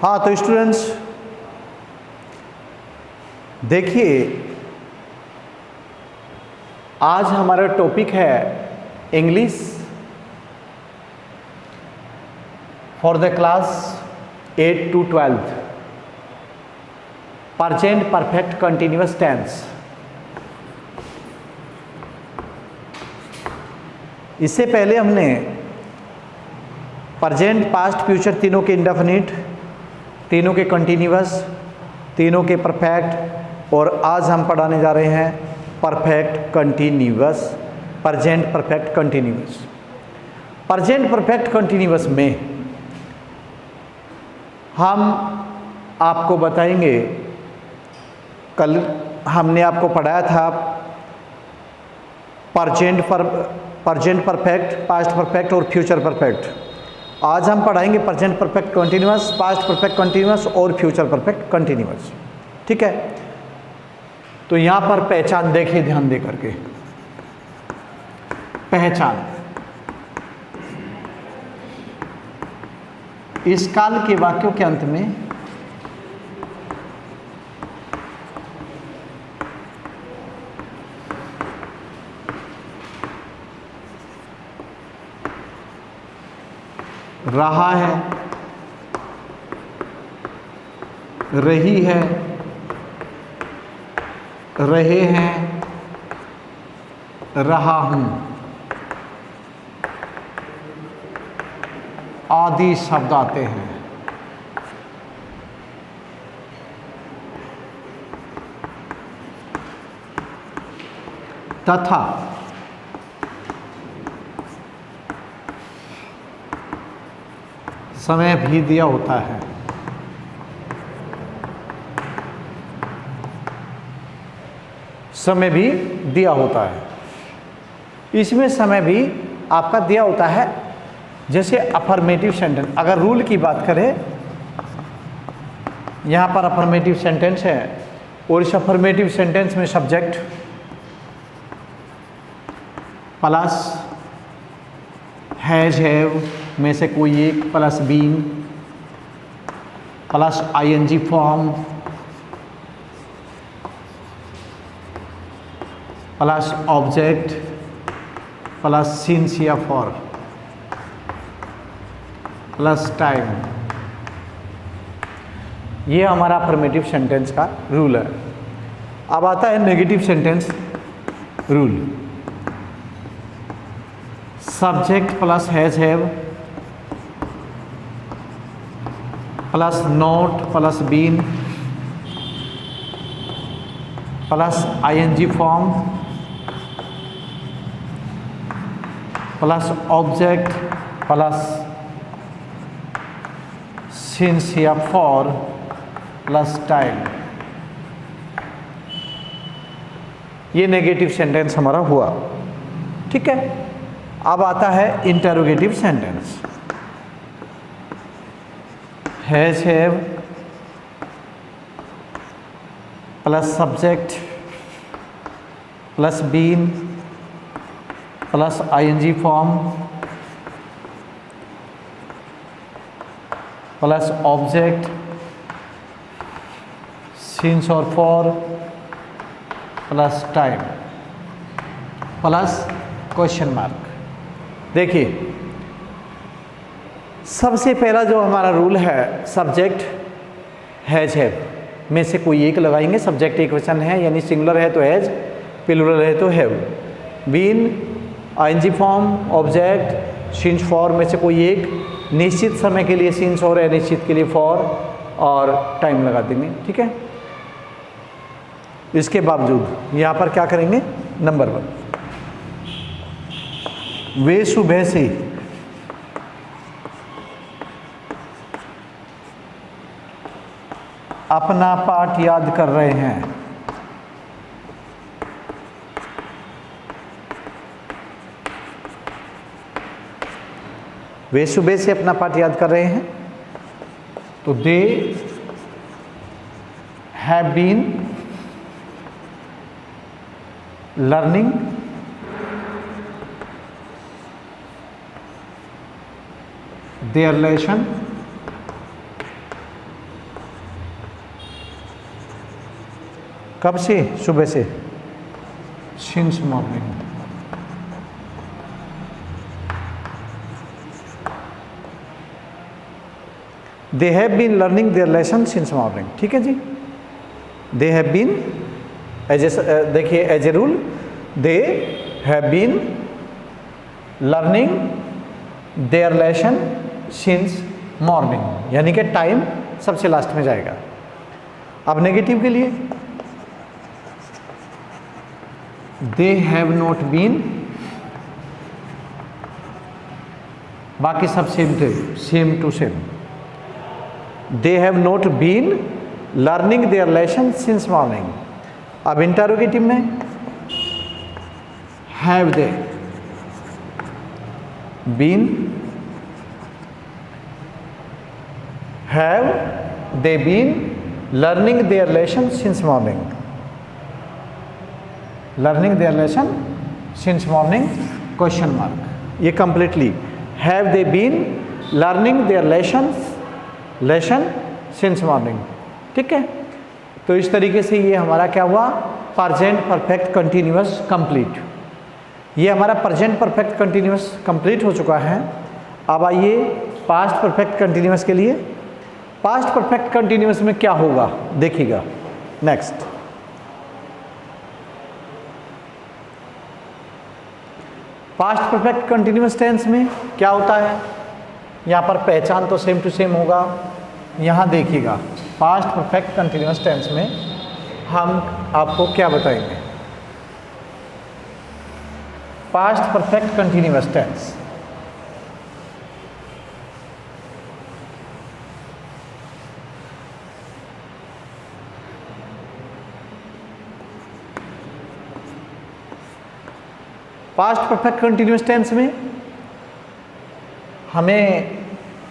हाँ तो स्टूडेंट्स देखिए, आज हमारा टॉपिक है English for the class 8 to 12 present perfect continuous tense. इससे पहले हमने प्रेजेंट, पास्ट, फ्यूचर तीनों के इंडेफिनिट, तीनों के कंटिन्यूअस, तीनों के परफेक्ट और आज हम पढ़ाने जा रहे हैं perfect continuous, present perfect continuous. Present perfect continuous में हम आपको बताएंगे, कल हमने आपको पढ़ाया था प्रेजेंट परफेक्ट, पास्ट परफेक्ट और फ्यूचर परफेक्ट। आज हम पढ़ाएंगे present perfect continuous, past perfect continuous और फ्यूचर परफेक्ट कंटिन्यूअस। ठीक है, तो यहां पर पहचान देखिए ध्यान दे करके। पहचान, इस काल के वाक्यों के अंत में रहा है, रही है, रहे हैं, रहा हूं आदि शब्द आते हैं। तथा समय भी दिया होता है। समय भी दिया होता है। इसमें समय भी आपका दिया होता है। जैसे अफर्मेटिव सेंटेंस, अगर रूल की बात करें, यहां पर अफर्मेटिव सेंटेंस है और इस अफर्मेटिव सेंटेंस में सब्जेक्ट प्लस हैज, हैव में से कोई एक, plus been, plus ING form, plus object, plus since या फॉर, प्लस टाइम। ये हमारा अफर्मेटिव सेंटेंस का रूल है। अब आता है negative sentence rule. Subject plus has, have, plus not, plus been, plus ING form, plus object, plus since या for, plus time. ये नेगेटिव सेंटेंस हमारा हुआ। ठीक है, अब आता है interrogative sentence. Has, have, plus subject, plus been, plus ING form, plus object, since और for, plus time, plus question mark. देखिए, सबसे पहला जो हमारा रूल है, सब्जेक्ट हैज, हैव में से कोई एक लगाएंगे। सब्जेक्ट एक वचन है यानी सिंगुलर है तो हैज, प्लूरल है तो have. Been, ING form, object, since for में से कोई एक, निश्चित समय के लिए सिंस और अनिश्चित के लिए फॉर और टाइम लगा देंगे। ठीक है, इसके बावजूद यहाँ पर क्या करेंगे, नंबर 1, वे सुबह से अपना पाठ याद कर रहे हैं। वे सुबह से अपना पाठ याद कर रहे हैं तो they have been learning their lesson कब से? सुबह से, since morning. They have been learning their lesson since morning. ठीक है जी, दे हैव बीन देखिए as a rule, they have been learning their lesson since morning, यानी कि टाइम सबसे लास्ट में जाएगा। अब नेगेटिव के लिए, दे हैव नॉट बीन, बाकी सब सेम थे, same to same. They have not been learning their lesson since morning. अब इंटरोगेटिव में, have they been, have they been learning their lesson since morning, learning their lesson since morning question mark. ये completely, have they been learning their lesson since morning. ठीक है, तो इस तरीके से ये हमारा क्या हुआ, प्रेजेंट परफेक्ट कंटिन्यूअस कंप्लीट। ये हमारा प्रेजेंट परफेक्ट कंटिन्यूअस कंप्लीट हो चुका है। अब आइए पास्ट परफेक्ट कंटिन्यूअस के लिए। पास्ट परफेक्ट कंटिन्यूअस में क्या होगा देखिएगा। Next, past perfect continuous tense में क्या होता है, यहाँ पर पहचान तो सेम टू सेम होगा। यहाँ देखिएगा, पास्ट परफेक्ट कंटिन्यूअस टेंस में हम आपको क्या बताएंगे। Past perfect continuous tense, past perfect continuous tense में हमें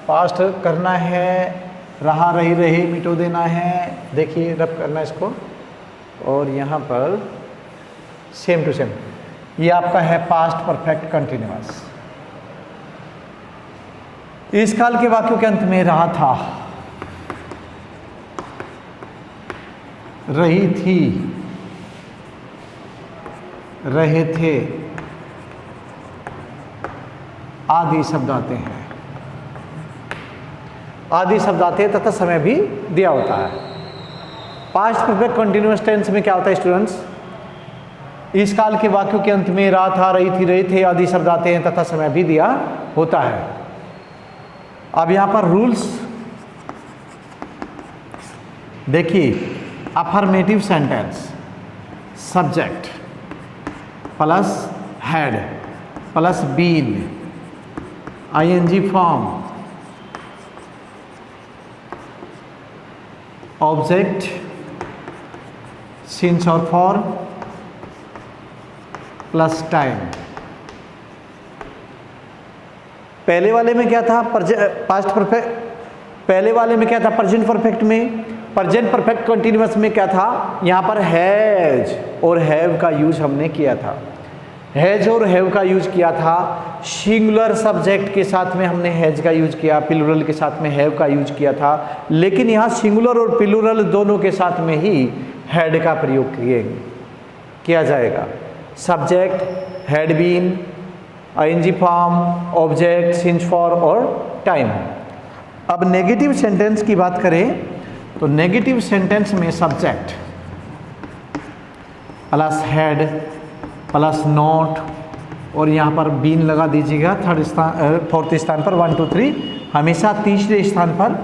पास्ट करना है, रहा रही रहे मिटो देना है। देखिए रब करना है इसको, और यहाँ पर सेम टू सेम, ये आपका है पास्ट परफेक्ट कंटिन्यूअस। इस काल के वाक्यों के अंत में रहा था, रही थी, रहे थे आदि शब्द आते हैं। आदि शब्द आते हैं तथा समय भी दिया होता है। पास्ट परफेक्ट कंटिन्यूअस टेंस में क्या होता है स्टूडेंट्स, इस काल के वाक्यों के अंत में रहा था, रही थी, रहे थे आदि शब्द आते हैं तथा समय भी दिया होता है। अब यहां पर रूल्स देखिए, affirmative sentence, subject plus had plus been, ING form, object since और फॉर प्लस टाइम। पहले वाले में क्या था, पास्ट परफेक्ट, पहले वाले में क्या था, प्रेजेंट परफेक्ट में, प्रेजेंट परफेक्ट कंटिन्यूअस में क्या था, यहाँ पर हैज और हैव का यूज हमने किया था। हैज और हैव का यूज किया था, सिंगुलर सब्जेक्ट के साथ में हमने हैज का यूज किया, प्लूरल के साथ में हैव का यूज किया था। लेकिन यहाँ सिंगुलर और प्लूरल दोनों के साथ में ही हैड का प्रयोग किया जाएगा। Subject, had been, ING form, object, since for और टाइम। अब नेगेटिव सेंटेंस की बात करें तो नेगेटिव सेंटेंस में subject plus had plus not और यहाँ पर बीन लगा दीजिएगा। फोर्थ स्थान पर 1 2 3, हमेशा तीसरे स्थान पर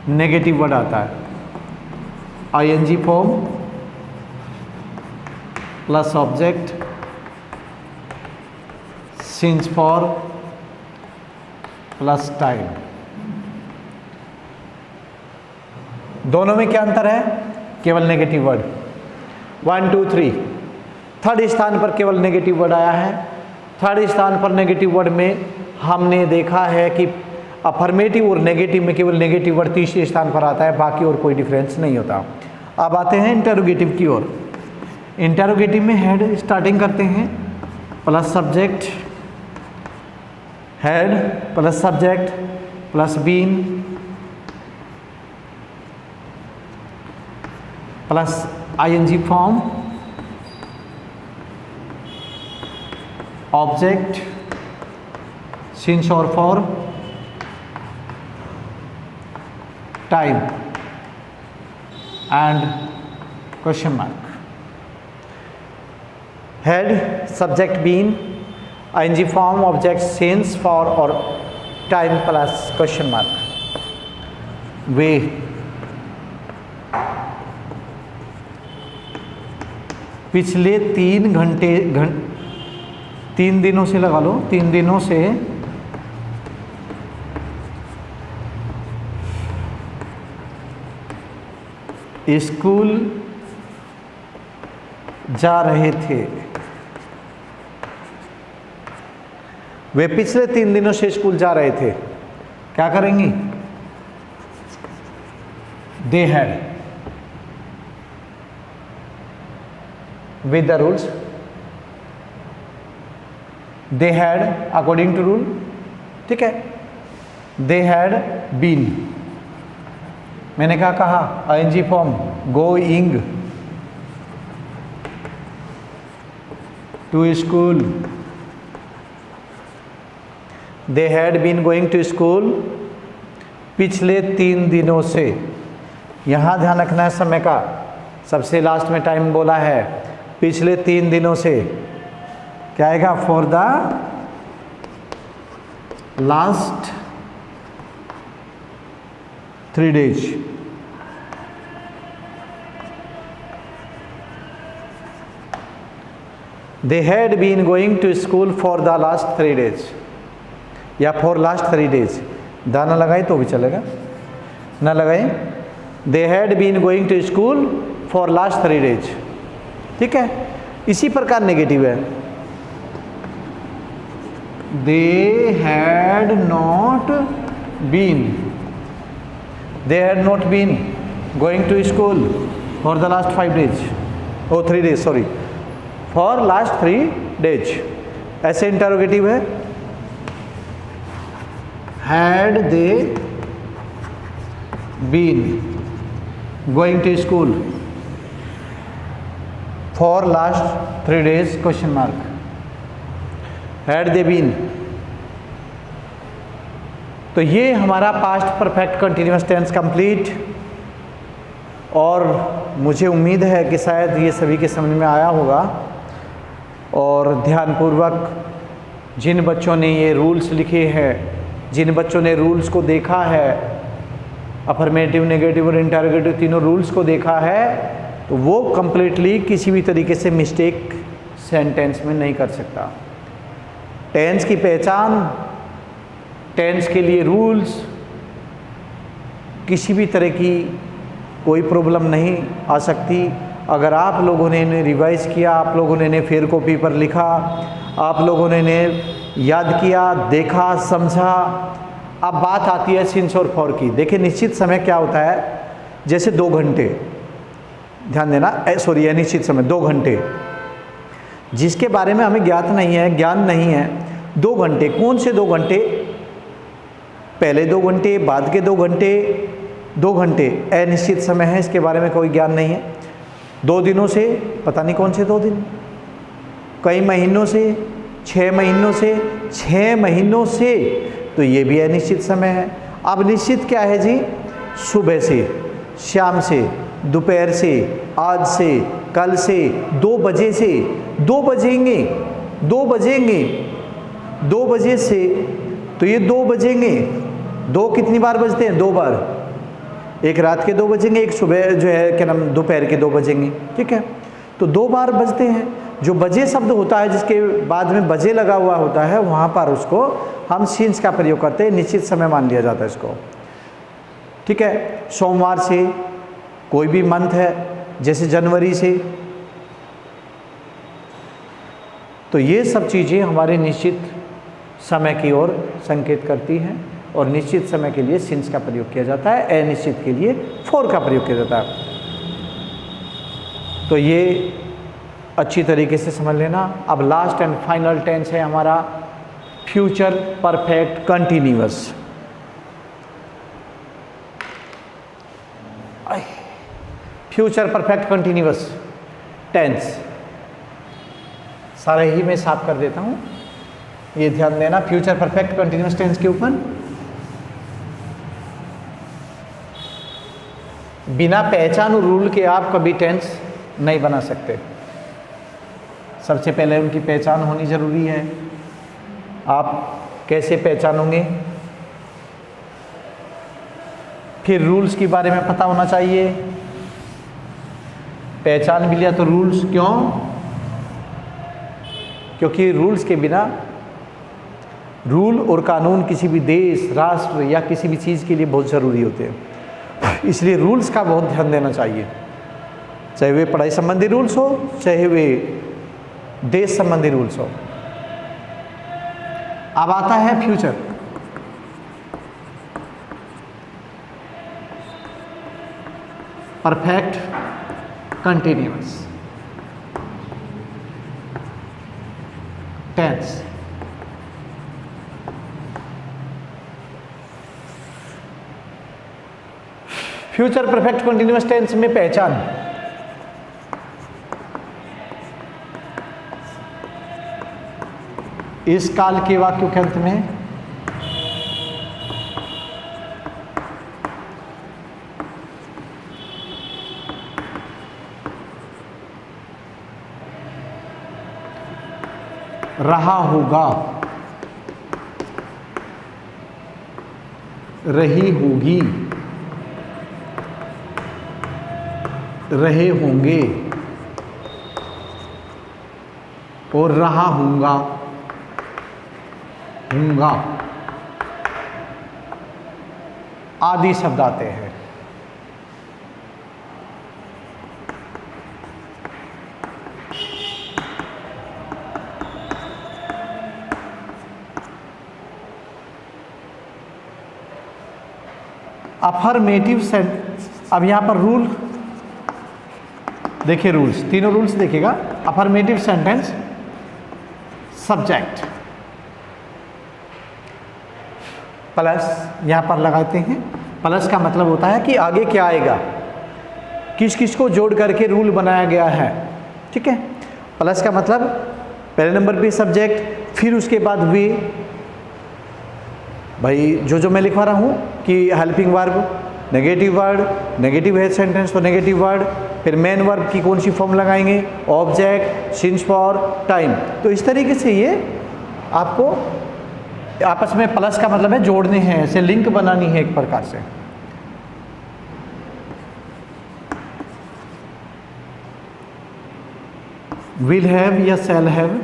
नेगेटिव वर्ड आता है। ING form plus object since for plus time. दोनों में क्या अंतर है, केवल नेगेटिव वर्ड। 1 2 3, थर्ड स्थान पर केवल नेगेटिव वर्ड आया है। थर्ड स्थान पर नेगेटिव वर्ड में हमने देखा है कि अफर्मेटिव और नेगेटिव में केवल नेगेटिव वर्ड तीसरे स्थान पर आता है, बाकी और कोई डिफरेंस नहीं होता। अब आते हैं इंटरोगेटिव की ओर। इंटरोगेटिव में हेड स्टार्टिंग करते हैं, plus subject, had plus subject plus been plus ING form object since और for time and question mark. Had subject been ING form object since for और टाइम प्लस क्वेश्चन मार्क. वे पिछले 3 दिनों से लगा लो, 3 दिनों से स्कूल जा रहे थे. वे पिछले 3 दिनों से स्कूल जा रहे थे. क्या करेंगी? They had with the rules. They had according to rule. ठीक है. They had been. मैंने क्या कहा? ING form going to school. They had been going to school पिछले 3 दिनों से. यहाँ ध्यान रखना है समय का. सबसे लास्ट में टाइम बोला है. पिछले 3 दिनों से क्या आएगा? For the last 3 days. They had been going to school for the last 3 days या for last 3 days. दाना लगाए तो भी चलेगा, ना लगाए. They had been going to school for last 3 days. ठीक है. इसी प्रकार नेगेटिव है. They had not been going to school for the last 5 days. Oh 3 days, sorry. For last 3 days. ऐसे इंटरोगेटिव है. Had they been going to school for last 3 days? Question mark. Had they been. तो ये हमारा past perfect continuous tense complete. और मुझे उम्मीद है कि शायद ये सभी के समझ में आया होगा. और ध्यानपूर्वक जिन बच्चों ने ये रूल्स लिखे हैं, जिन बच्चों ने रूल्स को देखा है, अफर्मेटिव, नेगेटिव और इंटरोगेटिव तीनों रूल्स को देखा है, तो वो कंप्लीटली किसी भी तरीके से मिस्टेक सेंटेंस में नहीं कर सकता. टेंस की पहचान, टेंस के लिए रूल्स, किसी भी तरह की कोई प्रॉब्लम नहीं आ सकती अगर आप लोगों ने इन्हें रिवाइज किया, आप लोगों ने इन्हें फेयर कॉपी पर लिखा, आप लोगों ने इन्हें याद किया, देखा, समझा. अब बात आती है सिंस और फॉर की. देखिए निश्चित समय क्या होता है, जैसे 2 घंटे, ध्यान देना, सॉरी अनिश्चित समय 2 घंटे जिसके बारे में हमें ज्ञान नहीं है. 2 घंटे, कौन से 2 घंटे? पहले 2 घंटे, बाद के 2 घंटे. 2 घंटे अनिश्चित समय है, इसके बारे में कोई ज्ञान नहीं है. 2 दिनों से, पता नहीं कौन से 2 दिन, कई महीनों से, 6 महीनों से, 6 महीनों से, तो ये भी अनिश्चित समय है. अब निश्चित क्या है जी? सुबह से, शाम से, दोपहर से, आज से, कल से, 2 बजे से, 2 बजेंगे, 2 बजेंगे, 2 बजे से, तो ये 2 बजेंगे. 2 कितनी बार बजते हैं? 2 बार. एक रात के 2 बजेंगे, एक सुबह जो है क्या नाम दोपहर के 2 बजेंगे. ठीक है. तो 2 बार बजते हैं. जो बजे शब्द होता है जिसके बाद में बजे लगा हुआ होता है, वहाँ पर उसको हम सिंस का प्रयोग करते हैं. निश्चित समय मान लिया जाता है इसको. ठीक है. सोमवार से, कोई भी मंथ है जैसे जनवरी से, तो ये सब चीज़ें हमारे निश्चित समय की ओर संकेत करती हैं. और निश्चित समय के लिए सिंस का प्रयोग किया जाता है, अनिश्चित के लिए फॉर का प्रयोग किया जाता है. तो ये अच्छी तरीके से समझ लेना. अब लास्ट एंड फाइनल टेंस है हमारा future perfect continuous. Future perfect continuous tense, सारे ही मैं साफ कर देता हूँ, ये ध्यान देना फ्यूचर परफेक्ट कंटिन्यूअस टेंस के ऊपर। बिना पहचान रूल के आप कभी टेंस नहीं बना सकते। सबसे पहले उनकी पहचान होनी जरूरी है। आप कैसे पहचानोगे? फिर रूल्स के बारे में पता होना चाहिए। पहचान भी लिया तो रूल्स क्यों? क्योंकि रूल्स के बिना, रूल और कानून किसी भी देश, राष्ट्र या किसी भी चीज़ के लिए बहुत ज़रूरी होते हैं। इसलिए रूल्स का बहुत ध्यान देना चाहिए, चाहे वे पढ़ाई संबंधी रूल्स हो, चाहे वे देश संबंधी रूल्स हो। अब आता है future. Perfect continuous tense. Future perfect continuous tense में पहचान, इस काल के वाक्यों के अंत में रहा होगा, रही होगी, रहे होंगे और रहा हूँगा, हूँगा आदि शब्द आते हैं। Affirmative sentence. अब यहां पर रूल देखिए, रूल्स, तीनों रूल्स देखिएगा। अफर्मेटिव सेंटेंस, सब्जेक्ट प्लस यहां पर लगाते हैं। प्लस का मतलब होता है कि आगे क्या आएगा, किस किस को जोड़ करके रूल बनाया गया है। ठीक है, प्लस का मतलब पहले नंबर पे सब्जेक्ट, फिर उसके बाद वे, भाई जो मैं लिखवा रहा हूँ कि helping verb, negative word, negative है सेंटेंस तो नेगेटिव वर्ड, फिर मेन वर्ब की कौन सी फॉर्म लगाएंगे, ऑब्जेक्ट, सिंस फॉर, टाइम। तो इस तरीके से ये आपको आपस में प्लस का मतलब है जोड़ने हैं, ऐसे लिंक बनानी है एक प्रकार से। विल हैव या shall have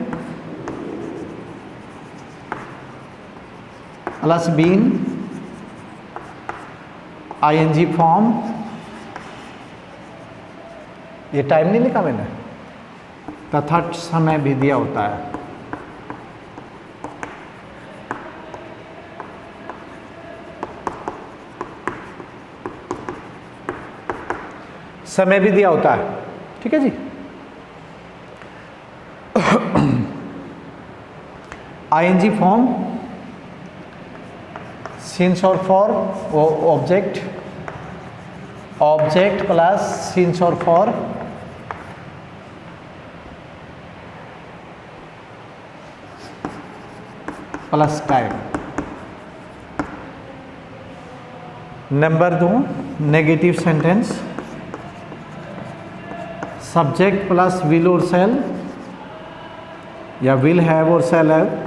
plus been, ING form, ये टाइम नहीं लिखा मैंने, तथा समय भी दिया होता है। समय भी दिया होता है। ठीक है जी। आईएनजी फॉर्म, सिंस और for, object, object plus since और for, plus time. Number 2 negative sentence, subject plus will और शैल, या विल हैव और shall have,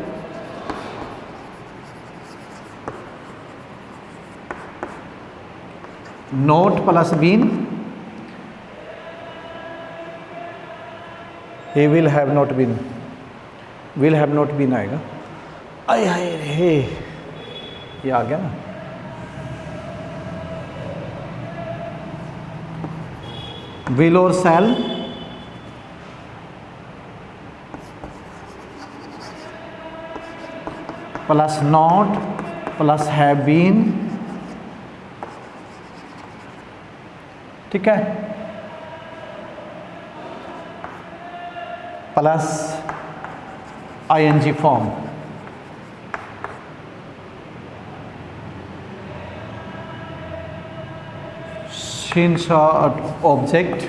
not plus been, he will have not been, will have not been आएगा। आय हाय रे, ये आ गया ना। will और shall plus not plus have been. ठीक है, plus ING form. since object,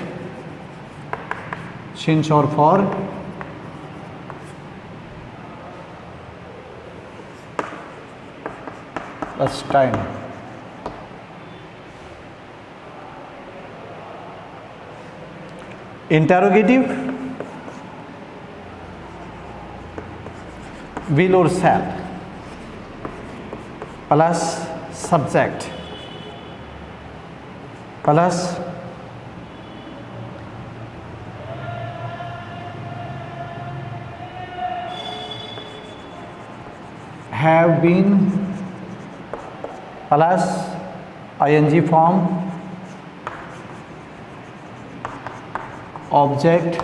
since or for plus time. Interrogative, will or shall plus subject plus have been plus ing form object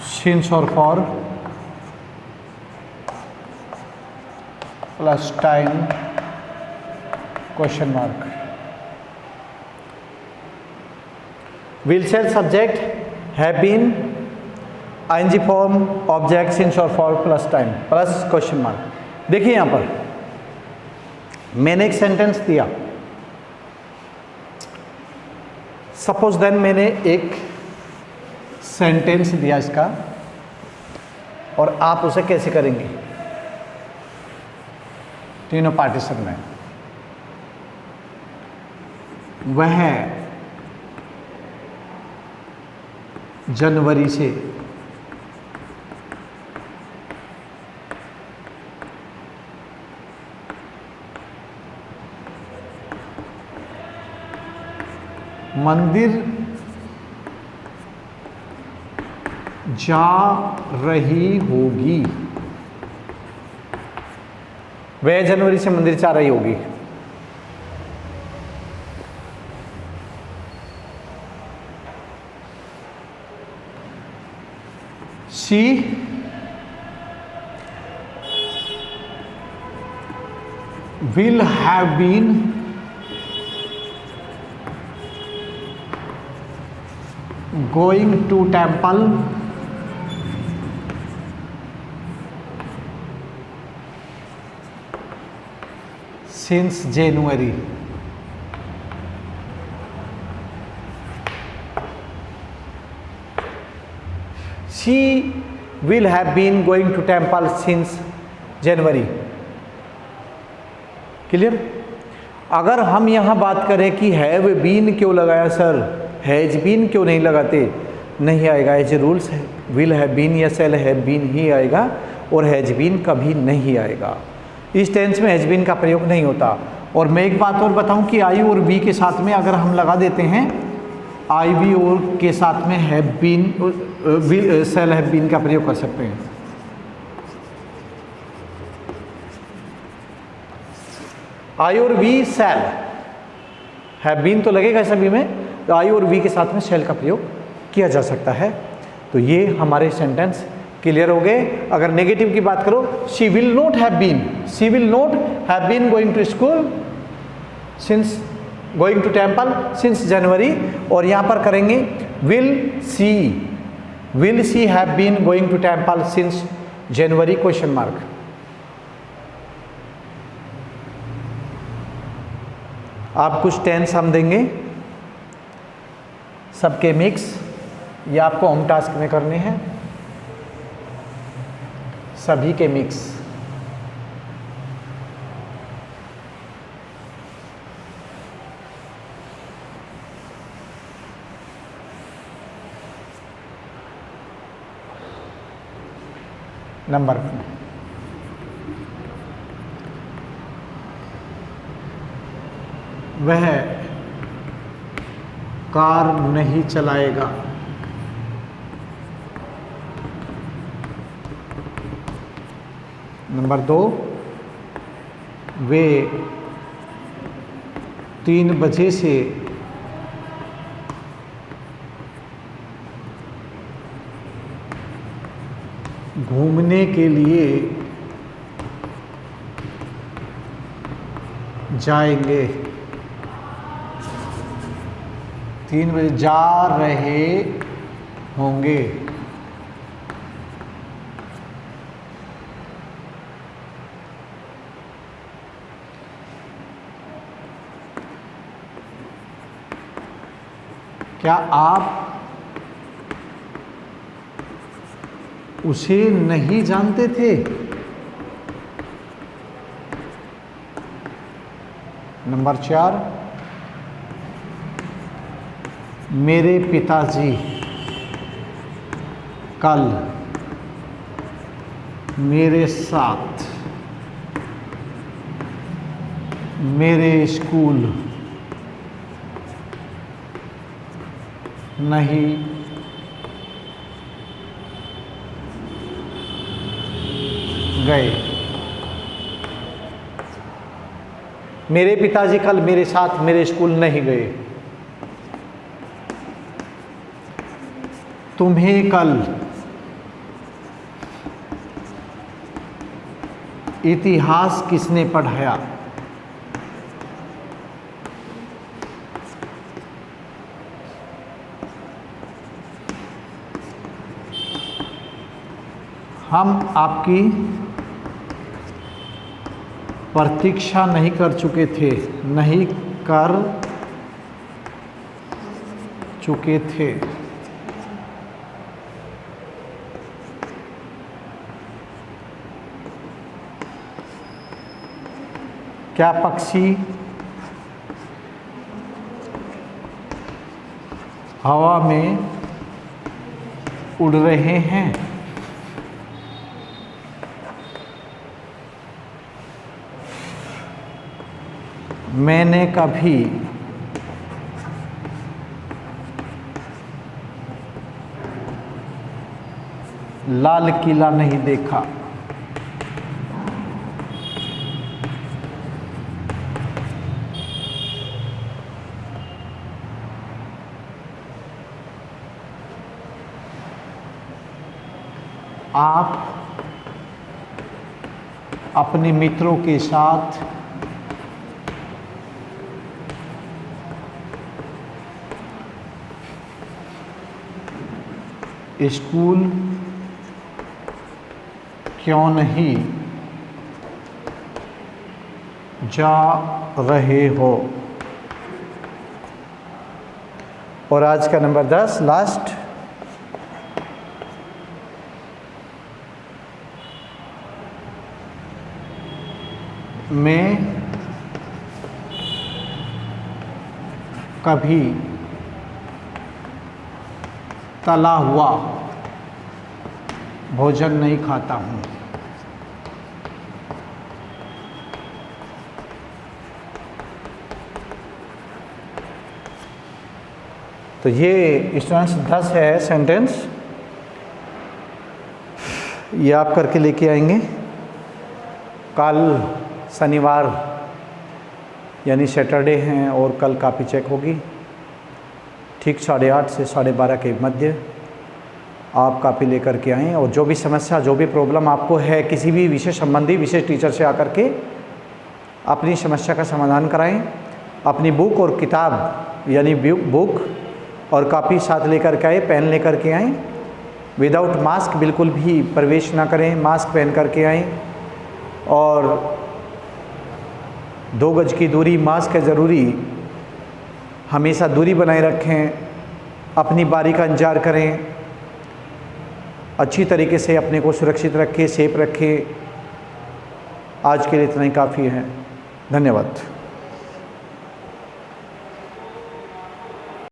since or for plus time question mark. Will shall subject have been ing form object since और for plus time plus question mark. देखिए यहां पर मैंने एक sentence दिया, suppose then मैंने एक sentence दिया इसका, और आप उसे कैसे करेंगे, तीनों पार्टीशन में। वह जनवरी से मंदिर जा रही होगी, वह जनवरी से मंदिर जा रही होगी। She will have been going to temple since January. She will have been going to temple since January. Clear? अगर हम यहाँ बात करें कि हैव बीन क्यों लगाया सर, हैज बीन क्यों नहीं लगाते, नहीं आएगा। एज रूल्स है विल हैव बीन या सेल हैव बीन ही आएगा, और हैज बीन कभी नहीं आएगा। इस टेंस में हैज बीन का प्रयोग नहीं होता। और मैं एक बात और बताऊं कि आई और बी के साथ में अगर हम लगा देते हैं, आई बी और के साथ में have been shall have been का प्रयोग कर सकते हैं। आई और वी सेल, हैव बीन तो लगेगा सभी में, तो आई और वी के साथ में सेल का प्रयोग किया जा सकता है। तो ये हमारे सेंटेंस क्लियर हो गए। अगर नेगेटिव की बात करो, she will not have been, she will not have been going to school since going to temple since January, और यहाँ पर करेंगे will she have been going to temple since January question mark. आप कुछ tense हम देंगे सबके mix, ये आपको होम टास्क में करने हैं, सभी के मिक्स। नंबर 1, वह कार नहीं चलाएगा। नंबर 2, वे 3 बजे से घूमने के लिए जाएंगे। 3 बजे जा रहे होंगे। क्या आप उसे नहीं जानते थे? नंबर 4, मेरे पिताजी कल मेरे साथ मेरे स्कूल नहीं गए। मेरे पिताजी कल मेरे साथ मेरे स्कूल नहीं गए। तुम्हें कल इतिहास किसने पढ़ाया? हम आपकी प्रतीक्षा नहीं कर चुके थे, नहीं कर चुके थे। क्या पक्षी हवा में उड़ रहे हैं? मैंने कभी लाल किला नहीं देखा। आप अपने मित्रों के साथ स्कूल क्यों नहीं जा रहे हो? और आज का नंबर 10 लास्ट, मैं कभी तला हुआ भोजन नहीं खाता हूँ। तो ये स्टूडेंट्स 10 है सेंटेंस, ये आप करके लेके आएंगे। कल शनिवार यानी सैटरडे हैं और कल कॉपी चेक होगी ठीक 8:30 से 12:30 के मध्य। आप कॉपी लेकर के आएँ और जो भी समस्या, जो भी प्रॉब्लम आपको है किसी भी विषय संबंधी, विशेष टीचर से आकर के अपनी समस्या का समाधान कराएं। अपनी बुक और किताब यानी बुक और कॉपी साथ लेकर के आए, पेन लेकर के आएँ। विदाउट मास्क बिल्कुल भी प्रवेश ना करें, मास्क पहन करके आएँ और 2 गज की दूरी, मास्क है ज़रूरी, हमेशा दूरी बनाए रखें। अपनी बारी का इंतजार करें, अच्छी तरीके से अपने को सुरक्षित रखें, सेफ रखें। आज के लिए इतना ही काफ़ी है। धन्यवाद।